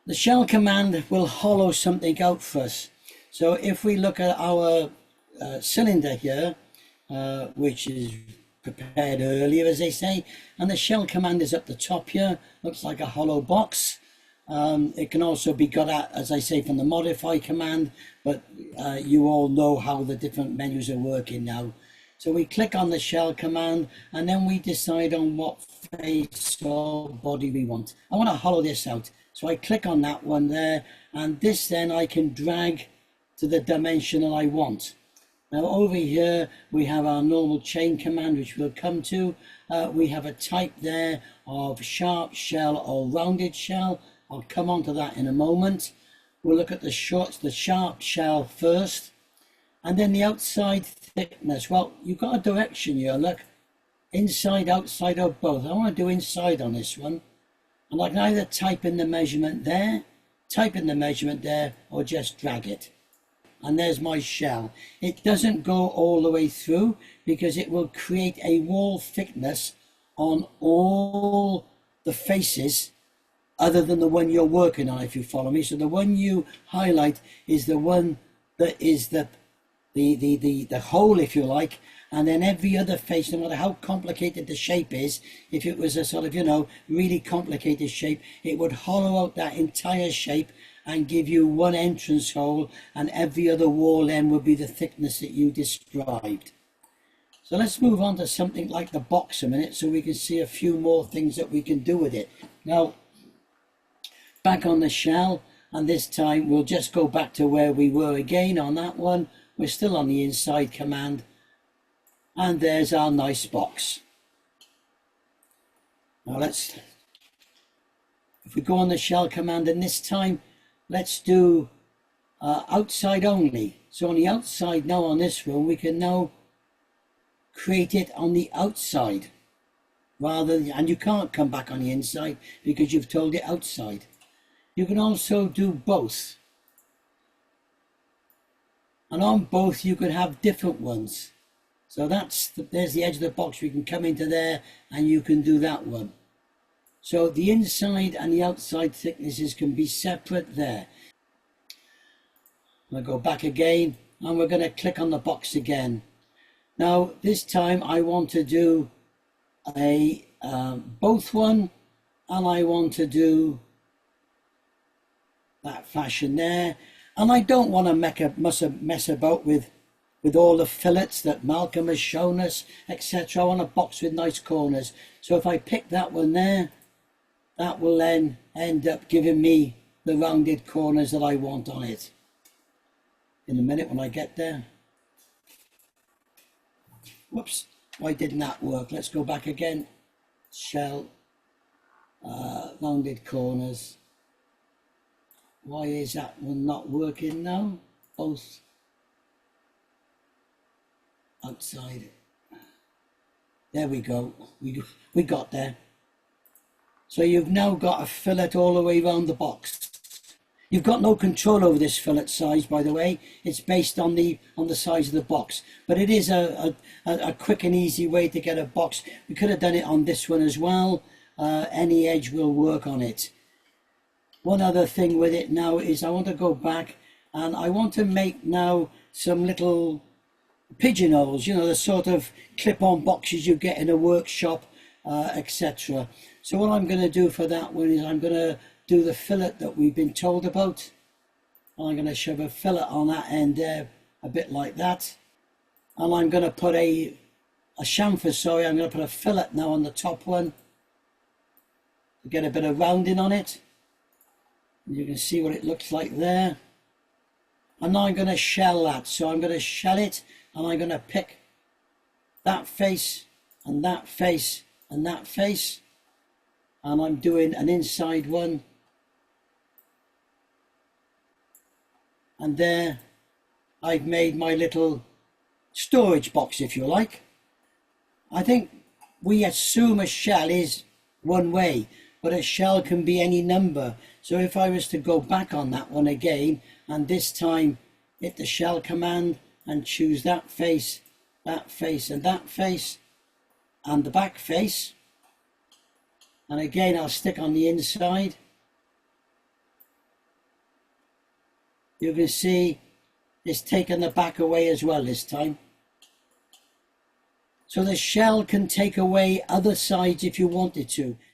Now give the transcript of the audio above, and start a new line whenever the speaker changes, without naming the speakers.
The shell command will hollow something out for us. So if we look at our cylinder here, which is prepared earlier, as they say, and the shell command is up the top here, looks like a hollow box. It can also be got at, as I say, from the modify command, but you all know how the different menus are working now. So we click on the shell command and then we decide on what face or body we want. I want to hollow this out. So I click on that one there, and this then I can drag to the dimension that I want. Now over here we have our normal chain command, which we'll come to. We have a type there of sharp shell or rounded shell. I'll come on to that in a moment. We'll look at the sharp shell first, and then the outside thickness. Well, you've got a direction here, look, inside, outside, or both. I want to do inside on this one, and I can either type in the measurement there, or just drag it. And there's my shell. It doesn't go all the way through because it will create a wall thickness on all the faces other than the one you're working on, if you follow me. So the one you highlight is the one that is the hole, if you like, and then every other face, no matter how complicated the shape is, if it was a sort of, you know, really complicated shape, it would hollow out that entire shape and give you one entrance hole, and every other wall then would be the thickness that you described. So let's move on to something like the box a minute so we can see a few more things that we can do with it. Now, back on the shell, and this time we'll just go back to where we were again on that one. We're still on the inside command, and there's our nice box. Now if we go on the shell command, and this time let's do outside only. So on the outside now on this one, we can now create it on the outside and you can't come back on the inside because you've told it outside. You can also do both, and on both you could have different ones. So there's the edge of the box. We can come into there and you can do that one. So the inside and the outside thicknesses can be separate there. I'll go back again, and we're going to click on the box again. Now this time I want to do a both one, and I want to do that fashion there, and I don't want to mess about with all the fillets that Malcolm has shown us, etc. I want a box with nice corners. So if I pick that one there, that will then end up giving me the rounded corners that I want on it in a minute when I get there. Whoops, why didn't that work? Let's go back again. Shell, rounded corners. Why is that one not working now? Both outside. There we go. We got there. So you've now got a fillet all the way around the box. You've got no control over this fillet size, by the way. It's based on the size of the box, but it is a quick and easy way to get a box. We could have done it on this one as well. Any edge will work on it. One other thing with it now is I want to go back and I want to make now some little pigeonholes, you know, the sort of clip-on boxes you get in a workshop, etc. So what I'm going to do for that one is I'm going to do the fillet that we've been told about. I'm going to shove a fillet on that end there, a bit like that. And I'm going to put a chamfer, sorry, I'm going to put a fillet now on the top one to get a bit of rounding on it. You can see what it looks like there. And now I'm going to shell that. So I'm going to shell it, and I'm going to pick that face and that face and that face. And I'm doing an inside one. And there I've made my little storage box, if you like. I think we assume a shell is one way, but a shell can be any number. So if I was to go back on that one again, and this time hit the shell command and choose that face, and that face, and the back face, and again I'll stick on the inside, you can see it's taken the back away as well this time. So the shell can take away other sides if you wanted to.